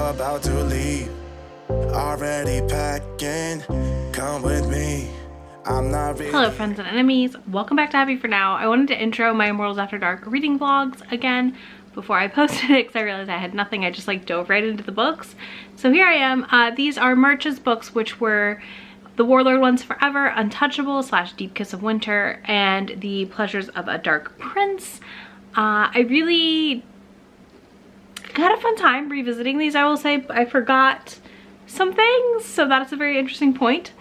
about to leave. Already packing, come with me. I'm not really. Hello friends and enemies, welcome back to Happy For Now. I wanted to intro my Immortals After Dark reading vlogs again before I posted it because I realized I had nothing. I just like dove right into the books. So here I am. These are March's books, which were The Warlord Once Forever, Untouchable / Deep Kiss of Winter, and The Pleasures of a Dark Prince. I really had a fun time revisiting these. I will say I forgot some things, so that's a very interesting point.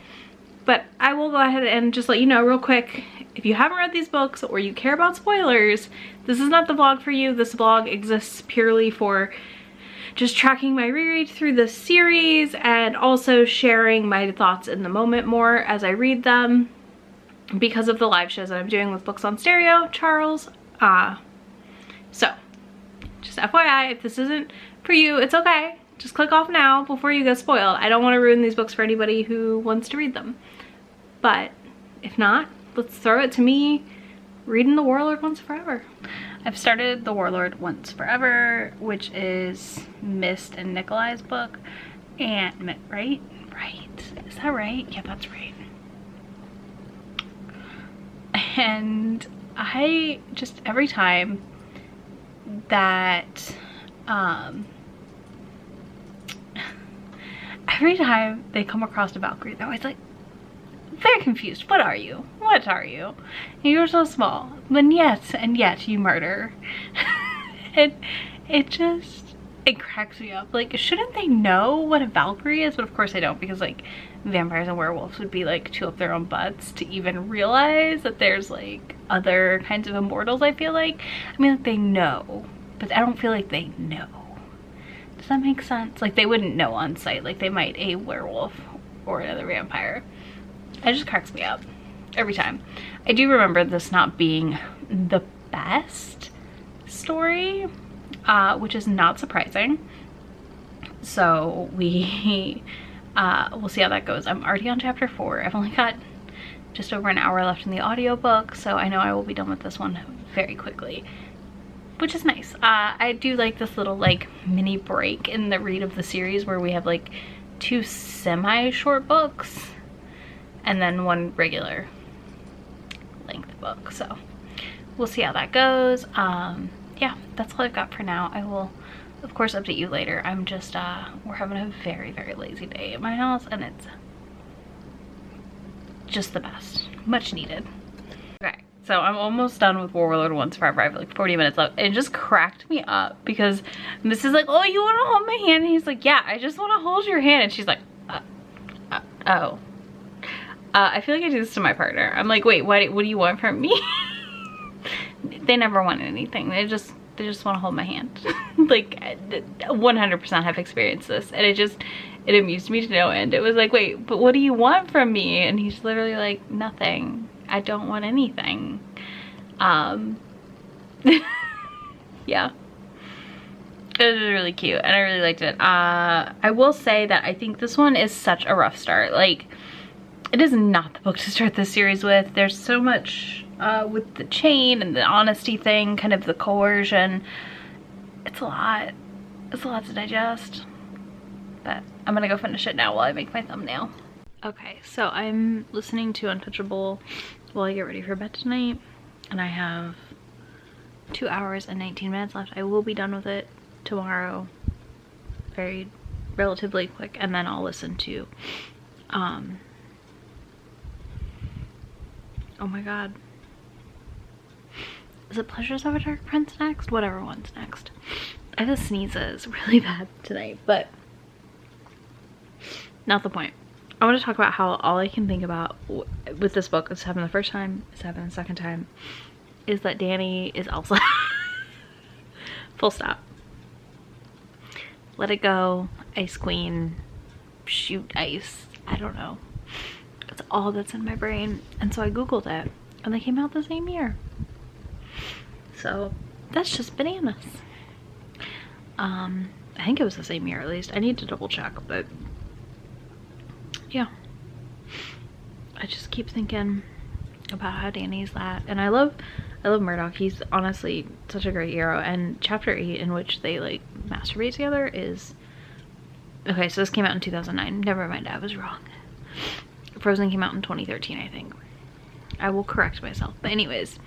But I will go ahead and just let you know real quick, if you haven't read these books or you care about spoilers, this is not the vlog for you. This vlog exists purely for just tracking my reread through the series and also sharing my thoughts in the moment more as I read them because of the live shows that I'm doing with Books on Stereo, Charles. So, just FYI, if this isn't for you, it's okay. Just click off now before you get spoiled. I don't want to ruin these books for anybody who wants to read them. But if not, let's throw it to me reading The Warlord Once Forever. I've started The Warlord Once Forever, which is Mist and Nikolai's book. And, right? Is that right? Yeah, that's right. And I just, every time that, every time they come across a Valkyrie, they're always like, very confused. What are you? What are you? You're so small. And yet you murder. it cracks me up. Like, shouldn't they know what a Valkyrie is? But of course they don't, because like vampires and werewolves would be like two up their own butts to even realize that there's like other kinds of immortals, I feel like. I mean, like, they know, but I don't feel like they know. Does that make sense? Like, they wouldn't know on sight. Like, they might a werewolf or another vampire. It just cracks me up every time. I do remember this not being the best story, which is not surprising. So we'll see how that goes. I'm already on chapter 4. I've only got just over an hour left in the audiobook, so I know I will be done with this one very quickly, which is nice. I do like this little like mini break in the read of the series where we have like 2 semi-short books and then 1 regular length book. So we'll see how that goes. Yeah, that's all I've got for now. I will of course update you later. I'm just we're having a very, very lazy day at my house and it's just the best. Much needed. Okay. So I'm almost done with Warlord Once Forever. I have like 40 minutes left. It just cracked me up because Miss is like, oh, you want to hold my hand? And he's like, yeah, I just want to hold your hand. And she's like, oh. I feel like I do this to my partner. I'm like, wait, what do you want from me? They never want anything. They just want to hold my hand. Like, 100% have experienced this. And it amused me to no end. It was like, wait, but what do you want from me? And he's literally like, nothing. I don't want anything. Yeah. It was really cute and I really liked it. I will say that I think this one is such a rough start. Like, it is not the book to start this series with. There's so much with the chain and the honesty thing, kind of the coercion. It's a lot. It's a lot to digest. But I'm gonna go finish it now while I make my thumbnail. Okay, so I'm listening to Untouchable while I get ready for bed tonight, and I have 2 hours and 19 minutes left. I will be done with it tomorrow, relatively quick, and then I'll listen to oh my god, is it Pleasures of a Dark Prince next? Whatever one's next. I have the sneezes really bad tonight, but not the point. I want to talk about how all I can think about with this book, is happened the first time, it's happened the second time, is that Danny is Elsa. Full stop. Let it go. Ice Queen. Shoot ice. I don't know. It's all that's in my brain. And so I googled it and they came out the same year. So that's just bananas. I think it was the same year at least. I need to double check, but yeah. I just keep thinking about how Danny's that. And I love Murdoch. He's honestly such a great hero. And chapter 8, in which they like masturbate together, is Okay, so this came out in 2009. Never mind, I was wrong. Frozen came out in 2013, I think. I will correct myself. But anyways,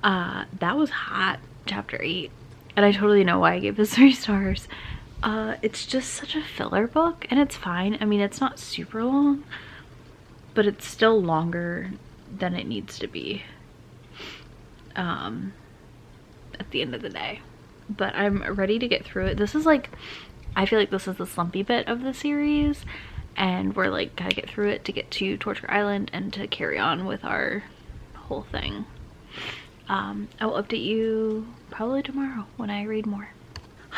that was hot, chapter 8. And I totally know why I gave this 3 stars. It's just such a filler book, and it's fine. I mean, it's not super long, but it's still longer than it needs to be at the end of the day. But I'm ready to get through it. This is like, I feel like this is the slumpy bit of the series, and we're like gotta get through it to get to Torture Island and to carry on with our whole thing. I will update you probably tomorrow when I read more.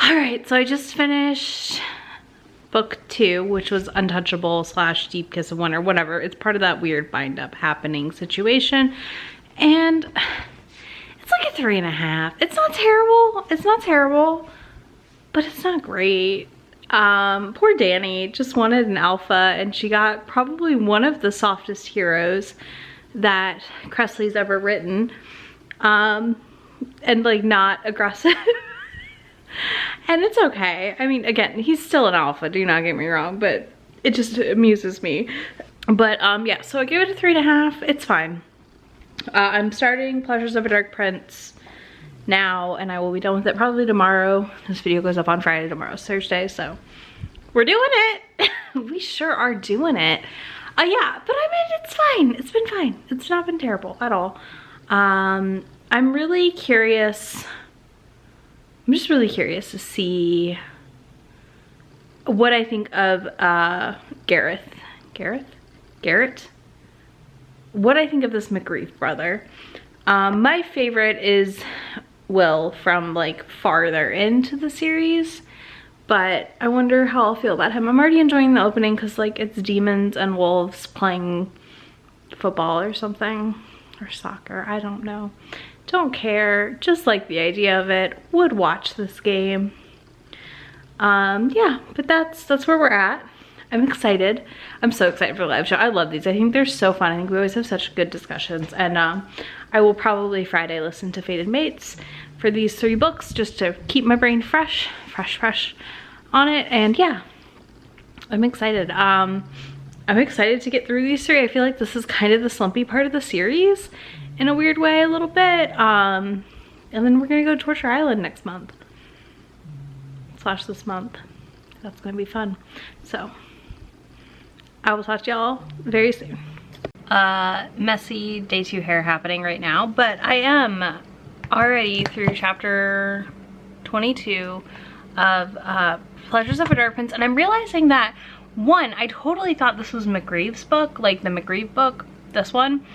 All right, so I just finished book 2, which was Untouchable / Deep Kiss of Winter, whatever. It's part of that weird bind up happening situation, and it's like a 3.5. It's not terrible. It's not terrible, but it's not great. Poor Danny just wanted an alpha, and she got probably one of the softest heroes that Kresley's ever written, and like not aggressive. And it's okay. I mean, again, he's still an alpha, do not get me wrong, but it just amuses me. But yeah, so I give it a 3.5. It's fine. I'm starting Pleasures of a Dark Prince now, and I will be done with it probably tomorrow. This video goes up on Friday, tomorrow's Thursday, so we're doing it. We sure are doing it. Yeah, but I mean, it's fine. It's been fine. It's not been terrible at all. I'm really curious. I'm just really curious to see what I think of Garrett? What I think of this McGreeve brother. My favorite is Will from like farther into the series, but I wonder how I'll feel about him. I'm already enjoying the opening because like it's demons and wolves playing football or something, or soccer, I don't know. Don't care, just like the idea of it. Would watch this game. Yeah, but that's where we're at. I'm excited. I'm so excited for the live show. I love these. I think they're so fun. I think we always have such good discussions. And I will probably Friday listen to Fated Mates for these 3 books just to keep my brain fresh on it. And yeah, I'm excited. I'm excited to get through these 3. I feel like this is kind of the slumpy part of the series in a weird way, a little bit. And then we're gonna go to Torture Island next month. / this month. That's gonna be fun. So I will talk to y'all very soon. Messy day 2 hair happening right now, but I am already through chapter 22 of Pleasures of a Dark Prince, and I'm realizing that, one, I totally thought this was McGreeve's book, like the McGreeve book, this one.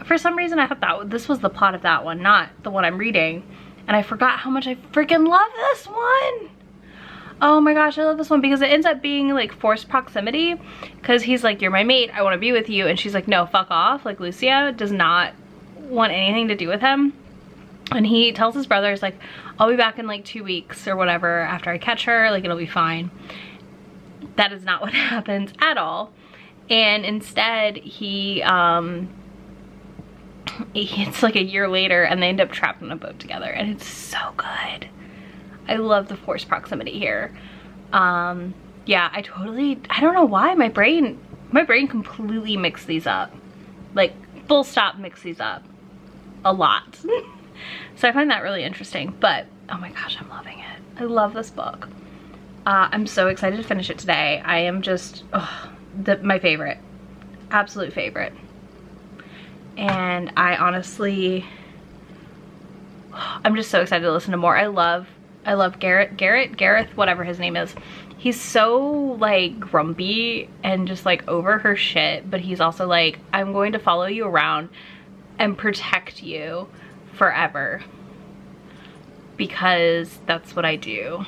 For some reason I thought that this was the plot of that one, not the one I'm reading, and I forgot how much I freaking love this one. Oh my gosh, I love this one because it ends up being like forced proximity, because he's like, you're my mate, I want to be with you, and she's like, no, fuck off. Like, Lucia does not want anything to do with him, and he tells his brother, he's like, I'll be back in like 2 weeks or whatever after I catch her, like it'll be fine. That is not what happens at all, and instead it's like a year later and they end up trapped on a boat together, and it's so good. I love the forced proximity here. Yeah, I don't know why my brain completely mixed these up. Like, full stop mixed these up a lot. So I find that really interesting, but oh my gosh, I'm loving it. I love this book. I'm so excited to finish it today. I am just, my favorite, absolute favorite. And I honestly, I'm just so excited to listen to more. I love Gareth, whatever his name is. He's so like grumpy and just like over her shit, but he's also like, I'm going to follow you around and protect you forever because that's what I do.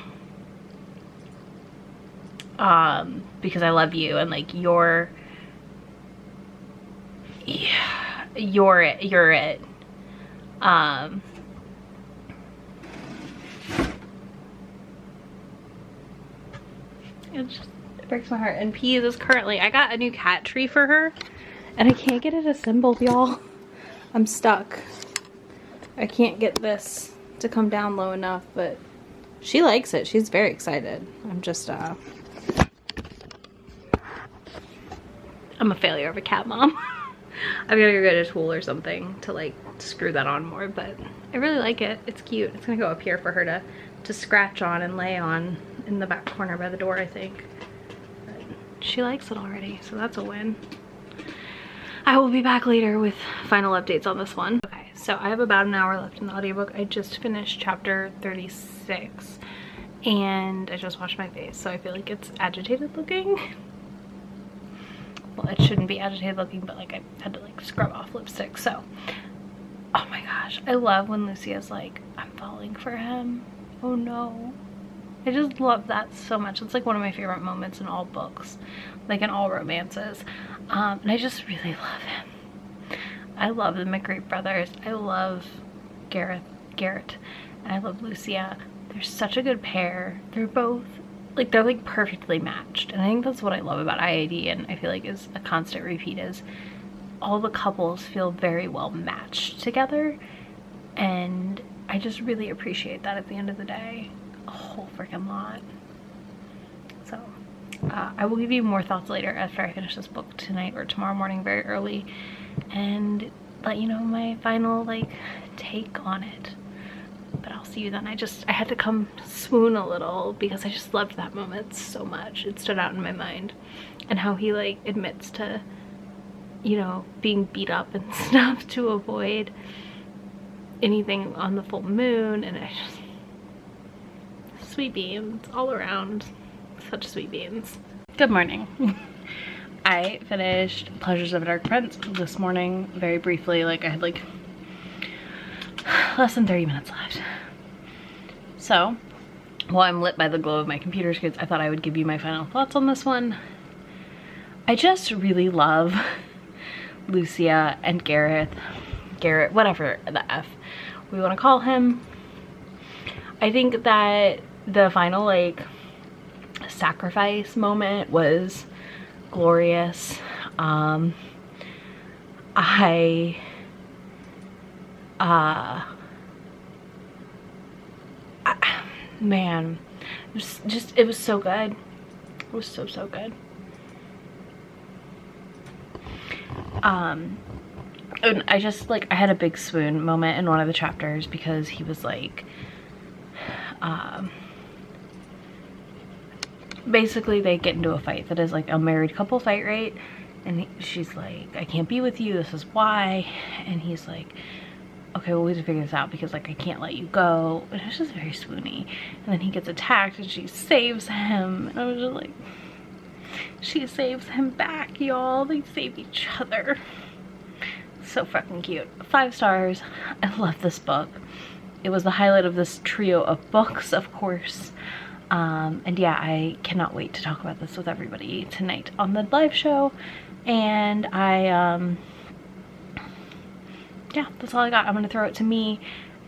Because I love you, and like you're it. It breaks my heart. And Peas is currently, I got a new cat tree for her and I can't get it assembled, y'all. I'm stuck. I can't get this to come down low enough, but she likes it. She's very excited. I'm just I'm a failure of a cat mom. I've gotta go get a tool or something to like screw that on more, but I really like it. It's cute. It's gonna go up here for her to scratch on and lay on in the back corner by the door, I think. But she likes it already, so that's a win. I will be back later with final updates on this one. Okay, so I have about an hour left in the audiobook. I just finished chapter 36 and I just washed my face, so I feel like it's agitated looking. Well, it shouldn't be agitated looking, but like I had to like scrub off lipstick, so. Oh my gosh, I love when Lucia's like, I'm falling for him. Oh no. I just love that so much. It's like one of my favorite moments in all books, like in all romances. And I just really love him. I love the McGreep brothers. I love Garrett, and I love Lucia. They're such a good pair. They're both, like, they're like perfectly matched. And I think that's what I love about IAD, and I feel like is a constant repeat, is all the couples feel very well matched together. And I just really appreciate that at the end of the day. A whole freaking lot. So I will give you more thoughts later after I finish this book tonight or tomorrow morning very early, and let you know my final like take on it. But I'll see you then. I had to come swoon a little because I just loved that moment so much. It stood out in my mind, and how he like admits to, you know, being beat up and stuff to avoid anything on the full moon. And I just, sweet beans all around. Such sweet beans. Good morning. I finished Pleasures of a Dark Prince this morning very briefly. Like I had like less than 30 minutes left. So while I'm lit by the glow of my computer screens, I thought I would give you my final thoughts on this one. I just really love Lucia and Garrett, whatever the F we want to call him. I think that the final like sacrifice moment was glorious. Man, it was so good. It was so good. And I just like, I had a big swoon moment in one of the chapters because he was like, basically they get into a fight that is like a married couple fight, right? And she's like, I can't be with you, this is why. And he's like, okay, well we have to figure this out because like I can't let you go. And it was just very swoony. And then he gets attacked and she saves him. And I was just like, she saves him back, y'all. They save each other. So fucking cute. 5 stars. I love this book. It was the highlight of this trio of books, of course. And yeah, I cannot wait to talk about this with everybody tonight on the live show. And yeah, that's all I got. I'm gonna throw it to me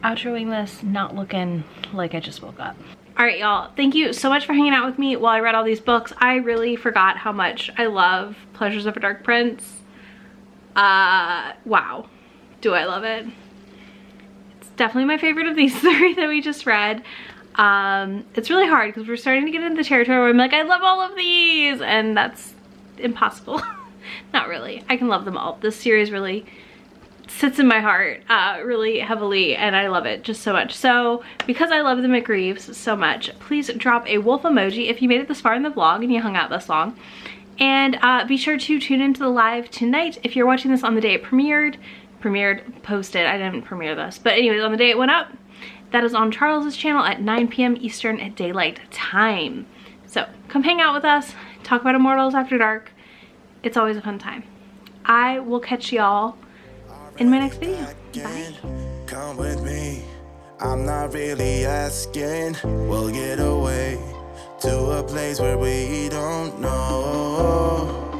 outroing this, not looking like I just woke up. All right, y'all, thank you so much for hanging out with me while I read all these books. I really forgot how much I love Pleasures of a Dark Prince. Wow, do I love it. It's definitely my favorite of these 3 that we just read. It's really hard because we're starting to get into the territory where I'm like, I love all of these, and that's impossible. Not really. I can love them all. This series really sits in my heart really heavily, and I love it just so much. So because I love the McGreeves so much, please drop a wolf emoji if you made it this far in the vlog and you hung out this long. And be sure to tune into the live tonight. If you're watching this on the day it posted, I didn't premiere this, but anyways, on the day it went up, that is on Charles's channel at 9 p.m. Eastern at daylight time. So come hang out with us, talk about Immortals After Dark. It's always a fun time. I will catch y'all in my next video. Bye. Come with me. I'm not really asking. We'll get away to a place where we don't know.